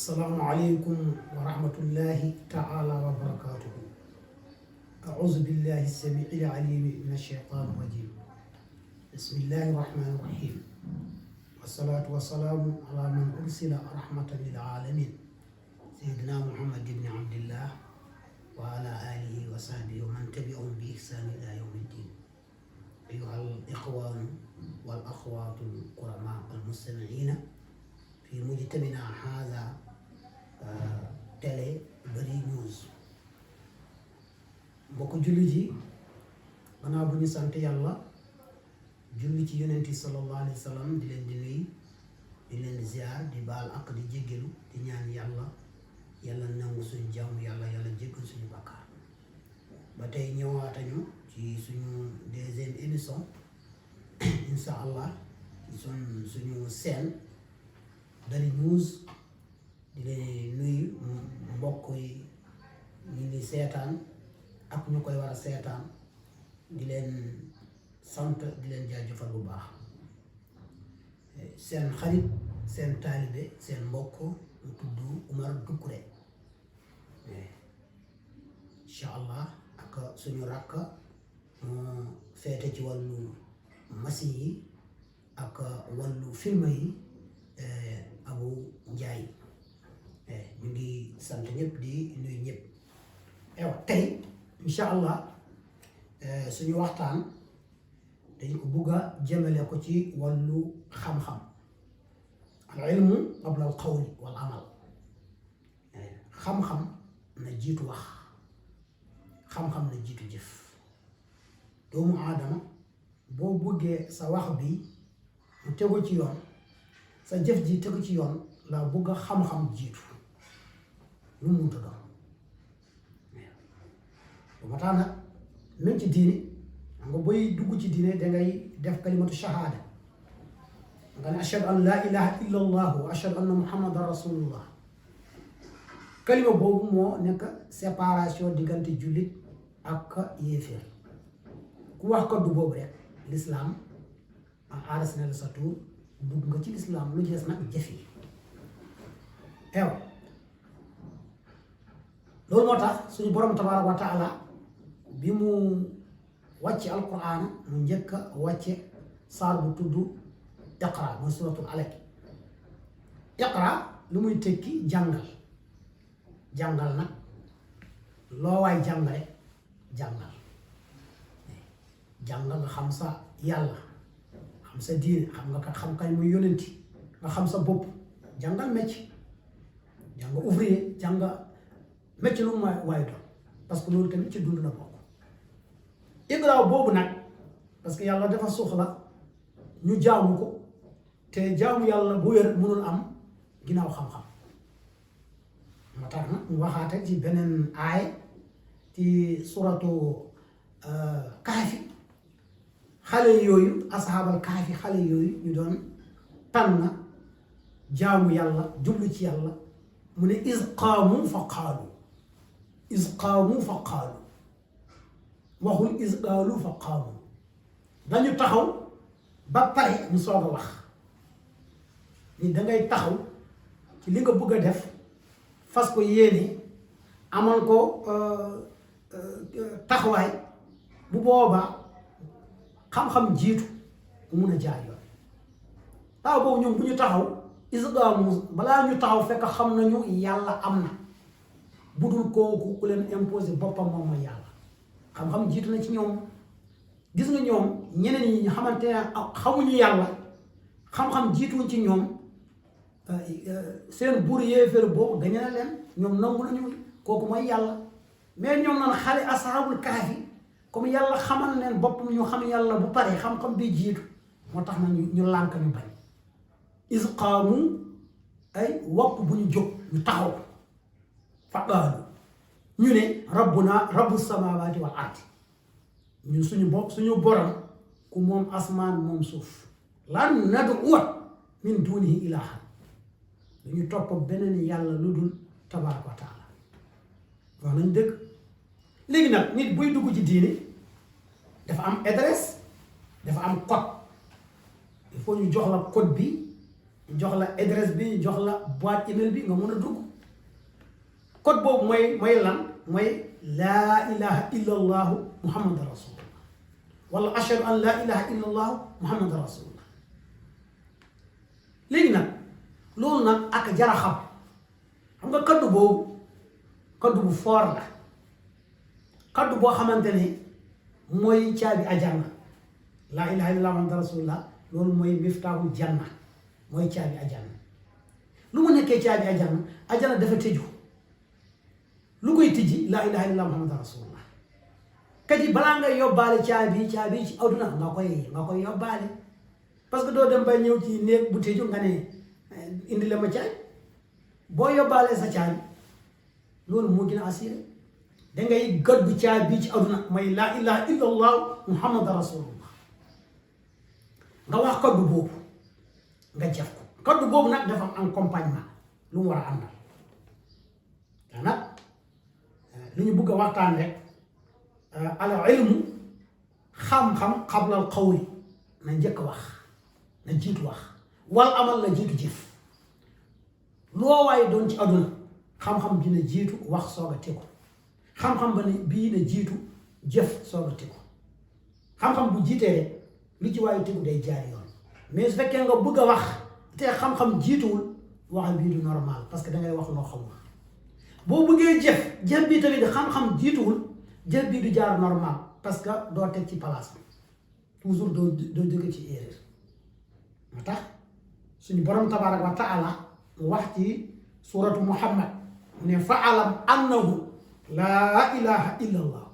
السلام عليكم ورحمة الله تعالى وبركاته. أعوذ بالله السميع العليم من الشيطان الرجيم. بسم الله الرحمن الرحيم. والصلاة والسلام على من أرسل رحمة للعالمين سيدنا محمد بن عبد الله وعلى آله وصحبه ومن تبعهم بإحسان إلى يوم الدين. أيها الإخوان والأخوات الكرماء المستمعين في مجتمعنا هذا télé Bari News. mbokk jullit yi gannaaw bu ñu sant yàlla julli ci yonent sallallahu alayhi wa sallam di leen di nuyu di leen di ziar di baal ak di jéggelu di ñaan yàlla nangu suñu jàmm yàlla jéggal suñu bàkkaar ba tey ñëwaatañu ci suñu deuxième émission insha allah ci suñu seen Bari News di leen nuyu mbokk yi ñu ngi seetaan ak ñu koy war a seetaan di leen sant di leen jaajëfal bu baax seen xarit seen taalibe seen mbokk mu tudd Umar Doucouré incha allah ak suñu rakk mu feete ci wàllu machine yi ak wàllu film yi Abu Njaay ñu ngi sant ñëpp di nuyu ñëpp tey incha allah suñu waxtaan dañ ko bugg a jëmale ko ci wàllu xam-xam al ilmu qabla al qawli wal amal xam-xam na jiitu wax xam-xam na jiitu jëf doomu aadama boo bëggee sa wax bi mu tegu ci yoon sa jëf ji tegu ci yoon la bugg a xam-xam jiitu lu mu mënta doon bu ma tax nag même ci diine nga boy dugg ci diine dangay def kalimatu shahada nga ne ashhadu an la ilaha illa allah wa ashhadu anna muhammadan rasulullah kalima boobu moo nekk séparation diggante jullit ak yéeféer ku wax kaddu boobu rek l'islam aaras na la sa tuur dugg nga ci l'islam lu des nag jëf yi loolu moo tax suñu borom tabaaraka wa taala bi mu wàcce alquran mu njëkk a wàcce saar bu tudd iqra mooy suratul alaq iqra lu muy tekki jàngal nag loo waay jàngale jàngal nga xam sa yàlla xam sa diine xam kañ muy yónenti nga xam sa bopp jàngal métier jàng ouvrier jàng métier lu mu waay doon parce que loolu tamit ci dund la bokk iqra boobu nag parce que yàlla dafa soxla ñu jaamu ko te jaamu yàlla bu wér mënul am ginnaaw xam-xam moo tax nag mu waxaate ci beneen aay ci suratu kaafi xale yooyu asxaabal kaafi xale yooyu ñu doon tànn jaamu yàlla jublu ci yàlla mu ne iz qaamu fa qaalu waxul iz qaalu fa qaamu dañu taxaw ba pare ñu soog a wax ni dangay taxaw ci li nga bëgg a def fas ko yéene amal ko taxawaay bu boobaa xam-xam jiitu mu mun a jaar yoon taw boobu ñoom bu ñu taxaw iz qaamu balaa ñu taxaw fekk xam nañu yàlla am na budul kooku ku leen imposé boppam moom mooy yàlla xam-xam jiitu na ci ñoom gis nga ñoom ñeneen ñi ñu xamante ne xamuñu yàlla xam-xam jiituñ ci ñoom seen buur yéeféer boobu gañe na leen ñoom nangu nañu kooku mooy yàlla mais ñoom naan xale ashaabul kahfi comme yàlla xamal leen boppam ñu xam yàlla bu pare xam-xam bi jiitu moo tax na ñu lànk ñu bañ is qaamu ay wopp bu ñu jóg ñu taxaw fa qaalu ñu ne rabbuna rabbu samaawaati wal ardi ñun suñu borom ku moom asmaan moom suuf lan nad'uwa min dunihi ilaahan dañu topp beneen yàlla lu dul tabaaraka wa taala wax nañ dëgg léegi nag nit buy dugg ci diine dafa am adresse dafa am code il faut ñu jox la code bi jox la adresse bi jox la boîte email bi nga mën a dugg code boobu mooy lan mooy laa ilaha illa allahu muhammad rasulullah wala ashhadu an laa ilaha illa allahu muhammad rasulullah. léegi nag loolu nag ak jara xam nga kaddu boobu kaddu bu foor la kaddu boo xamante ne mooy caabi ajanna laa ilaha illa allahu muhammad rasulullah loolu mooy miftaaxul janna mooy caabi ajanna. lu mu nekkee caabi ajanna dafa tëju lu koy tijji laa ilaha illa muhammad rasulullah. kat yi balaa nga yóbbaale caabi ci adduna nga koy yóbbaale parce que doo dem bay ñëw ci néeg bu tëju nga ne indi la ma caabi boo yóbbaalee sa caabi loolu moo gën a assuré dangay gàddu caabi ci adduna mooy laa ilaha illa allah muhammad rasulullah nga wax kaddu boobu nga jëf ko kaddu boobu nag dafa am accompagnement lu mu war a àndal te nag lu ñu bëgg a waxtaan rek al ilmu xam-xam qabla al qawli na njëkk wax na jiitu wax wal amal na jiitu jëf loo waaye doon ci àdduna xam-xam dina jiitu wax soog a tegu xam-xam ba ne bii na jiitu jëf soog a tegu xam-xam bu jiitee rek lu ci waaye tegu day jaar yoon mais su fekkee nga bëgg a wax te xam-xam jiituwul wax bii du normal parce que dangay wax loo xamul boo bëggee jëf bi tamit xam-xam jiituwul jëf bi du jaar normal parce que doo teg ci place bi toujours doo jóge ci erreur moo tax suñu borom tabaaraka wa taala mu wax ci suratu muhammad mu ne fa'alam annahu laa ilaha illa allah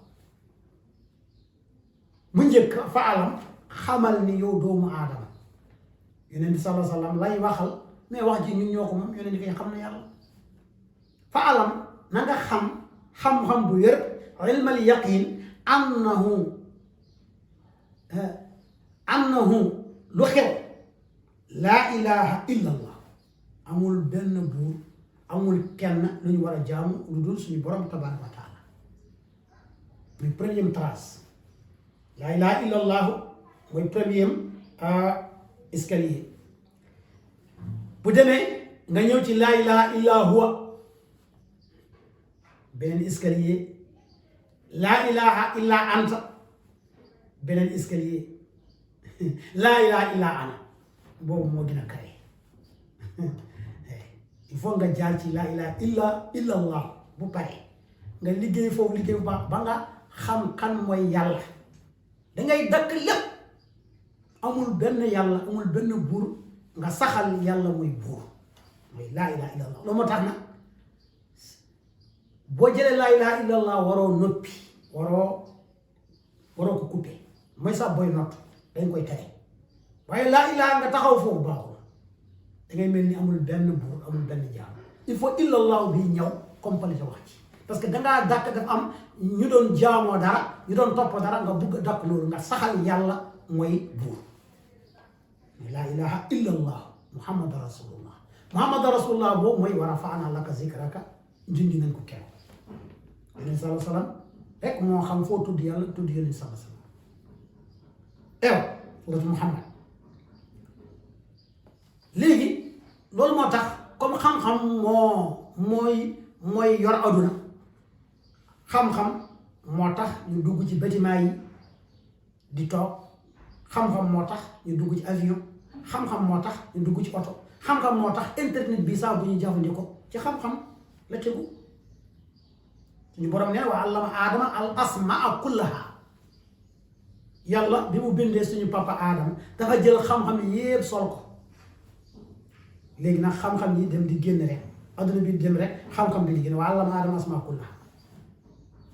mu njëkk fa'alam xamal ni yow doomu aadama yonent bi sallallahu alayhi wa sallam lay waxal mais wax ji ñun ñoo ko moom yonent bi xam na yàlla fa'alam na nga xam-xam bu wér ilmal yaqin annahu lu xew laa ilaha illa allah amul benn buur amul kenn lu ñu war a jaamu lu dul suñu borom tabaraka wa taala muy première trace laa ilaha illa allah mooy première escalier bu demee nga ñëw ci laa ilaha illa huwa beneen escalier laa ilaha illa anta beneen escalier laa ilaha illa ana boobu moo gën a kare il faut nga jaar ci laa ilaha illa allah bu pare nga liggéey foofu liggéey bu baax ba nga xam kan mooy yàlla dangay dakk lépp amul benn yàlla amul benn buur nga saxal yàlla mooy buur mooy laa ilaha illa allah loolu moo tax nag boo jëlee laa ilaha illa allah waroo noppi waroo ko coupé mooy sax booy nott dañ koy tere waaye laa ilaha nga taxaw foofu baaxul dangay mel ni amul benn buur amul benn jaam il faut illa allah bi ñëw complété wax ci parce que dangaa dàkk dafa am ñu doon jaamoo dara ñu doon topp dara nga bugg a dàkk loolu nga saxal yàlla mooy buur laa ilaha illa allah muhammad rasulullah boobu mooy wa rafa'na laka zikraka junj nañ ko kenn yonent sallallahu alayhi wa sallam rek moo xam foo tudd yàlla tudd yonent sallallahu alayhi wa sallam suratu muhammad léegi loolu moo tax comme xam-xam mooy yor aduna xam-xam moo tax ñu dugg ci bâtiment yi di toog xam-xam moo tax ñu dugg ci avion xam-xam moo tax ñu dugg ci oto xam-xam moo tax internet bi saa bu ñu jëfandikoo ci xam-xam la tegu suñu borom nee wa allama aadama al asmaa kullaha yàlla bi mu bindee suñu papa aadama dafa jël xam-xam yépp sol ko léegi nag xam-xam yi dem di génn rek adduna bi dem rek xam-xam bi di génn wa allama aadama asmaa kullaha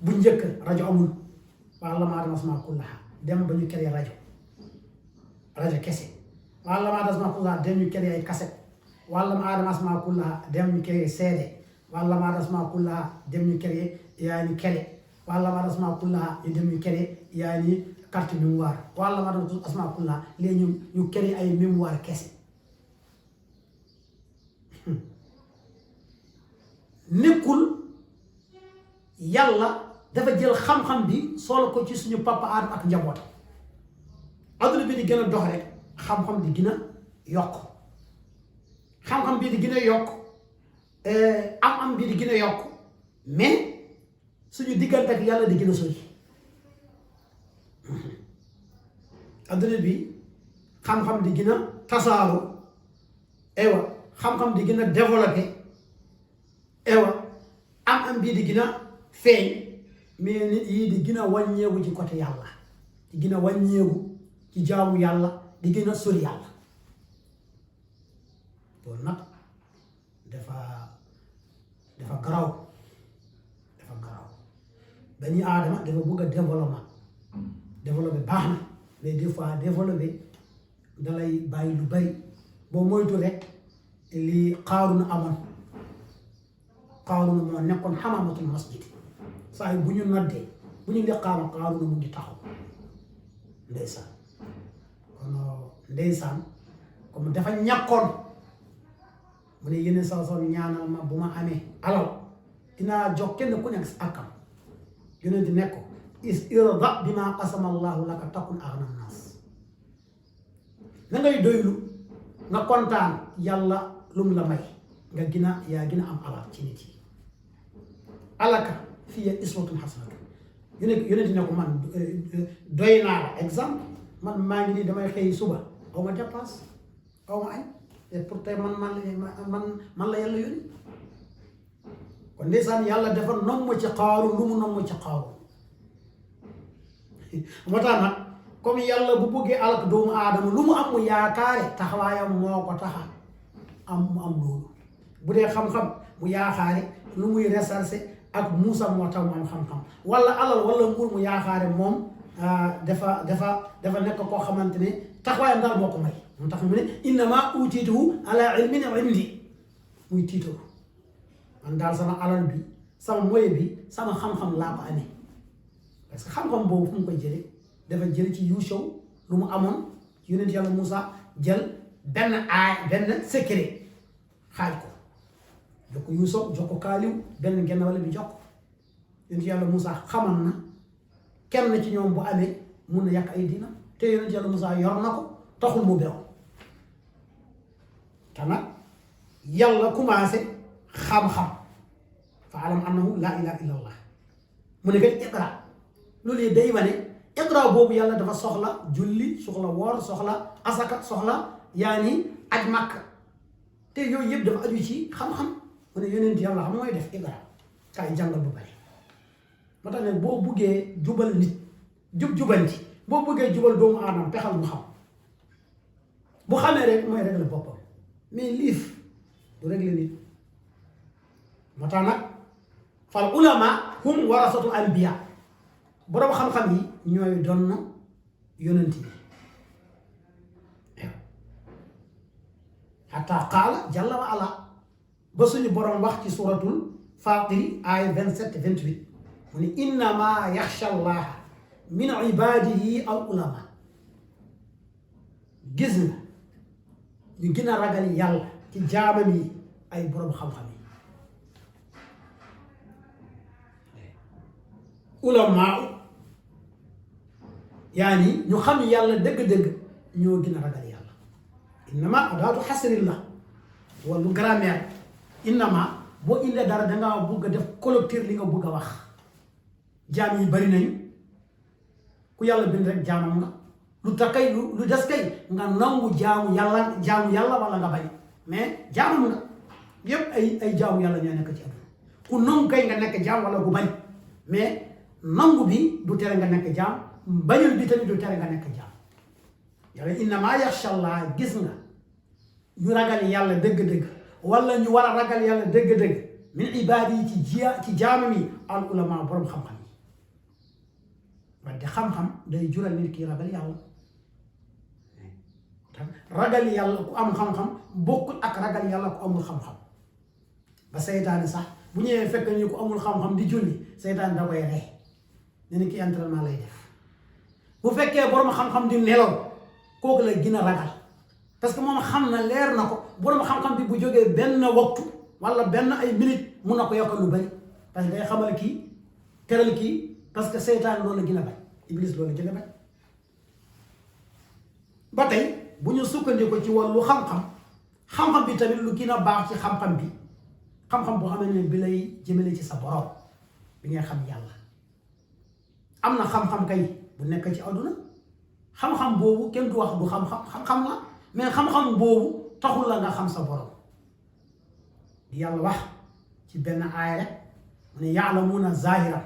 bu njëkk rajo amul wa allama aadama asmaa kullaha dem ba ñu créé rajo kese wa allama aadama asmaa kullaha dem ñu créé ay cassette wa allama aadama asmaa kullaha dem ñu créé CD wa allama aadama asmaa kullaha dem ñu créé yaani kele wa allama aadama asmaa kullaha ñu dem ñu créé yaani carte mémoire wa allama aadama asmaa kullaha léegi ñu créé ay mémoire kese nekkul yàlla dafa jël xam-xam bi solo ko ci suñu papa Aadama ak njabootam adduna bi di gën a dox rek xam-xam di gën a yokk xam-xam bii di gën a yokk am bii di gën a yokk mais suñu diggante ak yàlla di gën a sori adduna bi xam-xam di gën a tasaaru ewa xam-xam di gën a développé ewa am bii di gën a feeñ mais nit yi di gën a wàññeeku ci côté yàlla di gën a wàññeeku ci jaamu yàlla di gën a sori yàlla loolu nag dafa garaw bani aadama dafa bëgg a développé baax na mais des fois développé dalay bàyyi lu bari boo moytu rek li Qaaruna amoon Qaaruna moo nekkoon xamaamatul masjid saa yi bu ñu noddee bu ñu liqaama Qaaruna mu ngi taxaw ndeysaan kon ndeysaan comme dafa ñàkkoon mu ne yeneen saa soon ñaanal ma bu ma amee alal dinaa jox kenn ku nekk si akam yonent nekk ko irda bima qasama allahu laka takun aghna nas na ngay doylu nga kontaan yàlla lum la may nga yaa gën a am alal ci nit yi alaka fiya iswatun hasanatu yonent ne ko man doy naa la exemple man maa ngi nii damay xëy suba aw ma dépense aw ma añ et pour tey man la yàlla yónni kon ndeysaan yàlla dafa nomm ci Qaaruun lu mu nomm ci Qaaruun moo tax nag comme yàlla bu bëggee alak doomu aadama lu mu am mu yaakaare taxawaayam moo ko taxa mu am loolu bu dee xam-xam mu yaakaare lu muy recherche ak Muusa moo tax mu am xam-xam wala alal wala nguur mu yaakaare moom dafa nekk koo xamante ne taxawaayam daal moo ko may moo tax mu ne innama utiituhu ala ilmin indi muy tiitoo man daal sama alal bi sama moye bi sama xam-xam laa ko amee parce que xam-xam boobu fu mu koy jëlee dafa jël ci Yuusa lu mu amoon yonent yàlla Muusa jël benn secret xaaj ko jox ko Yuusa jox ko Kaaliw benn genn wala bi jox ko yonent yàlla Muusa xamal na kenn ci ñoom bu amee mun na yàq ay dina te yonent yàlla Muusa yor na ko taxul mu bew te nag yàlla commencé xam-xam fa alam annahu laa ilaha illa allah mu ne kat iqra loolu yi day wane iqra boobu yàlla dafa soxla julli soxla woor soxla asaka soxla yaani aj màkk te yooyu yëpp dafa aju ci xam-xam mu ne yonent yàlla xam mooy def iqra kaay jàngal bu bari moo tax ne boo buggee jubal nit jubanti boo buggee jubal doomu aadama pexal mu xam bu xamee rek mooy régler boppam mais liif du régler nit moo tax nag fal ulama hum warasatul anbiya borom xam-xam yi ñooy doon yonent bi xataa qaala jalla wa ala ba suñu borom wax ci suratul Faatiri ay 27 28 mu ne innama yaxsha allaha min ibadihi al ulama gis nga ñu gën a ragal yàlla ci jaamam yi ay borom xam-xam yi ulamaa yaani ñu xam yàlla dëgg-dëgg ñoo gën a ragal yàlla innama adaatu xasrin la wala grammaire innama boo indee dara dangaa bugg a def collecteur li nga bugg a wax jaam yi bari nañu ku yàlla bind rek jaamam nga lu tax kay lu des kay nga nangu jaamu yàlla wala nga bañ mais jaamam nga yépp ay jaamu yàlla ñoo nekk ci àdduna ku nangu kay nga nekk jaam wala ku bañ mais nangu bi du tere nga nekk jaam bañul bi tamit du tere nga nekk jaam yàlla innama yaxsha allah gis nga ñu ragal yàlla dëgg-dëgg wala ñu war a ragal yàlla dëgg-dëgg min ibaadi yi ci jaamam yi al ulama borom xam-xam yi wante xam-xam day jural nit ki ragal yàlla ragal yàlla ku am xam-xam bokkul ak ragal yàlla ku amul xam-xam ba seytaane sax bu ñëwee fekk ñu ko amul xam-xam di julli seytaane da koy rey ne ni ki entraînement lay def bu fekkee borom xam-xam di nelaw kooku la gën a ragal parce que moom xam na leer na ko borom xam-xam bi bu jógee benn waxtu wala benn ay minute mun na ko yokkal lu bari parce que day xamal kii teral kii parce que seytaane loolu la gën a bañ iblis loolu la gën a bañ ba tey bu ñu sukkandiku ci wàllu xam-xam xam-xam bi tamit lu gën a baax ci xam-xam bi xam-xam boo xam ne bi lay jëmale ci sa borom bi ngay xam yàlla am na xam-xam kay bu nekk ci àdduna xam-xam boobu kenn du wax du xam-xam la mais xam-xam boobu taxul la nga xam sa borom di yàlla wax ci benn aaya rek mu ne yaalamuuna zahiran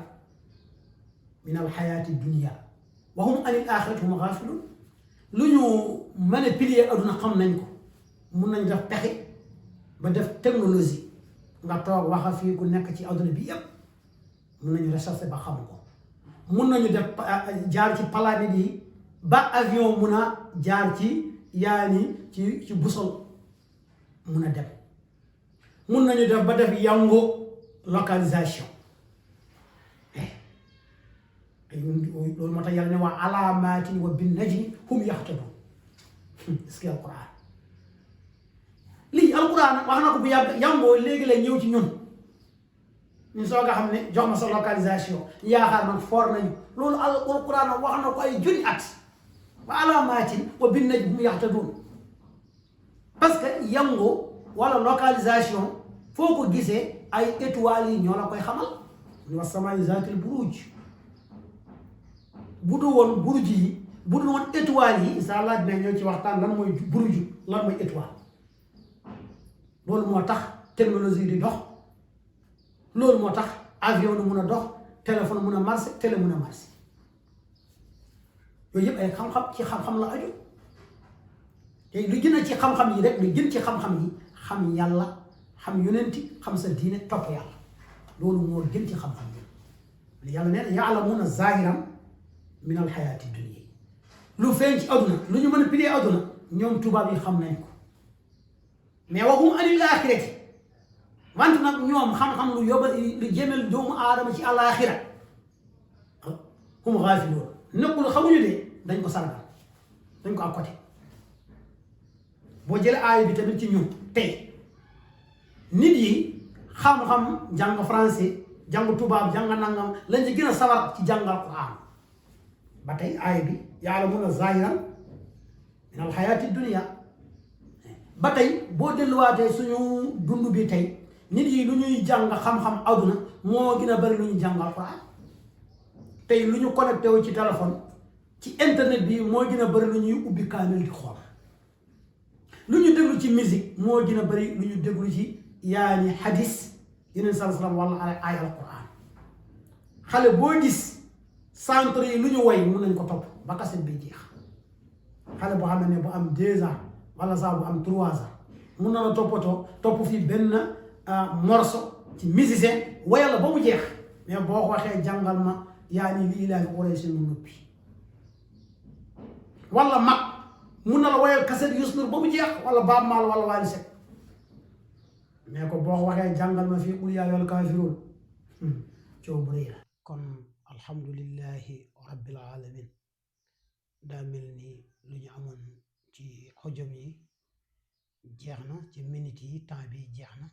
min alxayaati dunia wa hum anil axirati hum xaafilun lu ñu manipuler àdduna xam nañ ko mun nañ def pexe ba def technologie nga toog waxa fii ku nekk ci àdduna bi yépp mun nañu recherche ba xam ko mun nañu def jaar ci planète yi ba avion mun a jaar ci yaani ci boussole mun a dem mun nañu def ba def yango localisation loolu moo tax yàlla ne waa alaamaatin wa bin najmi hum yaxtadun est-ce que alquran lii alquran wax na ko bu yàgg yangoo léegi lay ñëw ci ñun soo nga xam ne jox ma sa localisation yaakaar man foor nañu loolu alquran wax na ko ay junni at wa alaamaatin wa bin najmi hum yaxtadun parce que yangoo wala localisation foo ko gisee ay étoiles yi ñoo la koy xamal wa samaa'i zaatil buruuj bu du woon buruj yi bu du woon étoiles yi incha allah dina ñëw ci waxtaan lan mooy buruj lan mooy étoile loolu moo tax technologie di dox loolu moo tax avion nu mun a dox téléphone mun a marché télé mun a marché yooyu yëpp ay xam-xam ci xam-xam la aju te lu gën a ci xam-xam yi rek lu gën ci xam-xam yi xam yàlla xam yonenti xam sa diine topp yàlla loolu moo gën ci xam-xam yi yàlla nee na yaalamuuna zahiran min alxayaati dunia lu feeñ ci àdduna lu ñu mën a pidee àdduna ñoom tubaab yi xam nañ ko mais waxum anil axirati wante nag ñoom xam-xam lu yóbba lu jëmel doomu aadama ci àlaxira hum xaafiloon nekkul xamuñu de dañ ko sargal dañ ko à côté boo jëlee aaya bi tamit ci ñun tey nit yi xam-xam jàng français jàng tubaab jàng nangam lañ ci gën a sawar ci jàngal Qur'an ba tey aaya bi yaalamuuna zahiran min alxayaati dunia ba tey boo delluwaatee suñu dund bi tey nit yi lu ñuy jàng xam-xam àdduna moo gën a bari lu ñu jàngal Qur'an tey lu ñu connecté wu ci téléphone ci internet bi moo gën a bari lu ñuy ubbi kaamil di xool lu ñu déglu ci musique moo gën a bari lu ñu déglu ci yaani hadis yeneen sallam wala ay alquran xale boo gis centre yi lu ñu woy mun nañ ko topp ba kaset bi jeex xale boo xam ne bu am 2 ans wala sax bu am 3 ans mun na la toppatoo topp fii benn morceau ci musicien woyal la ba mu jeex mais boo ko waxee jàngal ma yaani lii laa ngi waree seen noppi wala mag mun na la woyal kaset Youssou Ndour ba mu jeex wala Baaba Maal wala Wally Seck mais ko boo waxee jàngal ma fii qul yaa ayyuhal kaafiruun coow bu rëy la kon alhamdulillahi rabbil alamin daa mel ni lu ñu amoon ci xojom yi jeex na ci minute yi temps bi jeex na